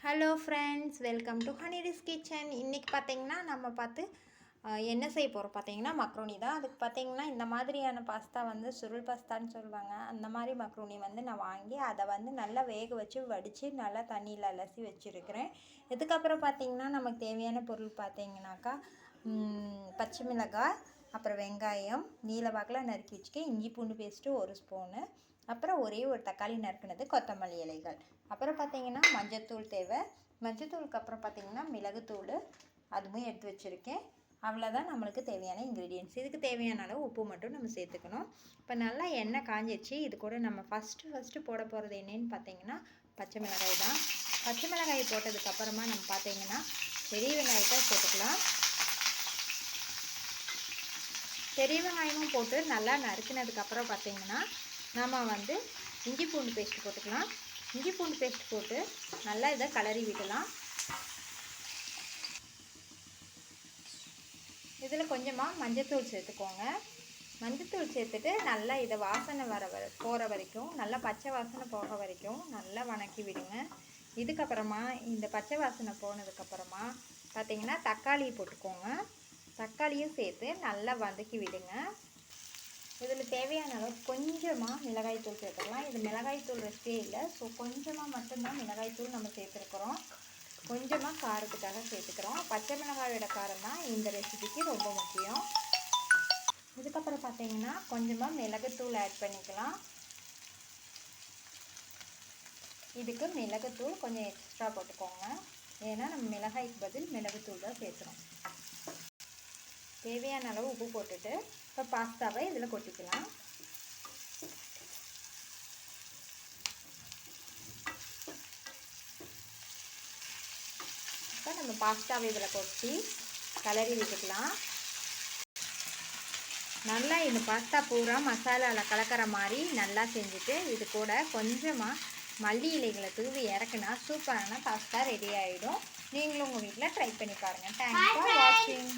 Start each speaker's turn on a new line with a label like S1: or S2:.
S1: Hello friends, welcome to Haniris kitchen. இன்றைக்கி பார்த்தீங்கன்னா நம்ம என்ன செய்ய போகிறோம் பார்த்தீங்கன்னா மக்ரோனி தான். அதுக்கு பார்த்தீங்கன்னா இந்த மாதிரியான பாஸ்தா சுருள் பாஸ்தான்னு சொல்லுவாங்க. அந்த மாதிரி மக்ரோனி நான் வாங்கி அதை நல்லா வேக வச்சு வடித்து நல்லா தண்ணியில் அலசி வச்சுருக்கிறேன். இதுக்கப்புறம் பார்த்தீங்கன்னா நமக்கு தேவையான பொருள் பார்த்தீங்கன்னாக்கா பச்சை மிளகாய், அப்புறம் வெங்காயம் நீல வாக்கில் நறுக்கி வச்சுக்க, இஞ்சி பூண்டு பேஸ்ட்டு 1 ஸ்பூனு, அப்புறம் ஒரே ஒரு தக்காளி நறுக்குனது, கொத்தமல்லி இலைகள். அப்புறம் பார்த்திங்கன்னா மஞ்சத்தூள் தேவை. மஞ்சத்தூளுக்கு அப்புறம் பார்த்திங்கன்னா மிளகுத்தூள் அதுவும் எடுத்து வச்சுருக்கேன். அவ்வளோதான் நம்மளுக்கு தேவையான இன்க்ரீடியன்ட்ஸ். இதுக்கு தேவையான அளவு உப்பு மட்டும் நம்ம சேர்த்துக்கணும். இப்போ நல்லா எண்ணெய் காஞ்சிடுச்சு. இது கூட நம்ம ஃபஸ்ட்டு போட போகிறது என்னன்னு பார்த்திங்கன்னா பச்சை மிளகாய் தான். பச்சை மிளகாய் போட்டதுக்கப்புறமா நம்ம பார்த்திங்கன்னா பெரிய வெங்காயத்தை சேர்த்துக்கலாம். பெரிய வெங்காயமும் போட்டு நல்லா நறுக்கினதுக்கப்புறம் பார்த்திங்கன்னா நம்ம இஞ்சி பூண்டு பேஸ்ட் போட்டுக்கலாம். இஞ்சி பூண்டு பேஸ்ட் போட்டு நல்லா இதை கலரி விடலாம். இதில் கொஞ்சமாக மஞ்சத்தூள் சேர்த்துக்கோங்க. மஞ்சத்தூள் சேர்த்துட்டு நல்லா இதை வாசனை போகிற வரைக்கும், நல்லா பச்சை வாசனை போக வரைக்கும் நல்லா வணக்கி விடுங்க. இதுக்கப்புறமா இந்த பச்சை வாசனை போனதுக்கப்புறமா பார்த்திங்கன்னா தக்காளி போட்டுக்கோங்க. தக்காளியும் சேர்த்து நல்லா வதக்கி விடுங்க. இதில் தேவையான அளவு கொஞ்சமாக மிளகாய்த்தூள் சேர்த்துக்கலாம். இது மிளகாய்த்தூள் ரெசிபியே இல்லை, ஸோ கொஞ்சமாக மட்டும்தான் மிளகாய்த்தூள் நம்ம சேர்த்துருக்குறோம். கொஞ்சமாக காரத்துக்காக சேர்த்துக்கிறோம். பச்சை மிளகாயோட காரம் தான் இந்த ரெசிபிக்கு ரொம்ப முக்கியம். இதுக்கப்புறம் பார்த்தீங்கன்னா கொஞ்சமாக மிளகுத்தூள் ஆட் பண்ணிக்கலாம். இதுக்கு மிளகுத்தூள் கொஞ்சம் எக்ஸ்ட்ரா போட்டுக்கோங்க, ஏன்னா நம்ம மிளகாய்க்கு பதில் மிளகுத்தூள் தான் சேர்த்துறோம். தேவையான அளவு உப்பு போட்டுட்டு இப்போ பாஸ்தாவை இதில் கொட்டிக்கலாம். இப்போ நம்ம பாஸ்தாவை இதில் கொட்டி கலரி விட்டுக்கலாம். நல்லா இந்த பாஸ்தா பூரா மசாலாவில் கலக்கிற மாதிரி நல்லா செஞ்சுட்டு இது கூட கொஞ்சமாக மல்லி இலைகளை தூவி இறக்குனா சூப்பரான பாஸ்தா ரெடி ஆகிடும். நீங்களும் உங்கள் வீட்டில் ட்ரை பண்ணி பாருங்கள். தேங்க்ஸ் ஃபார் வாட்சிங்.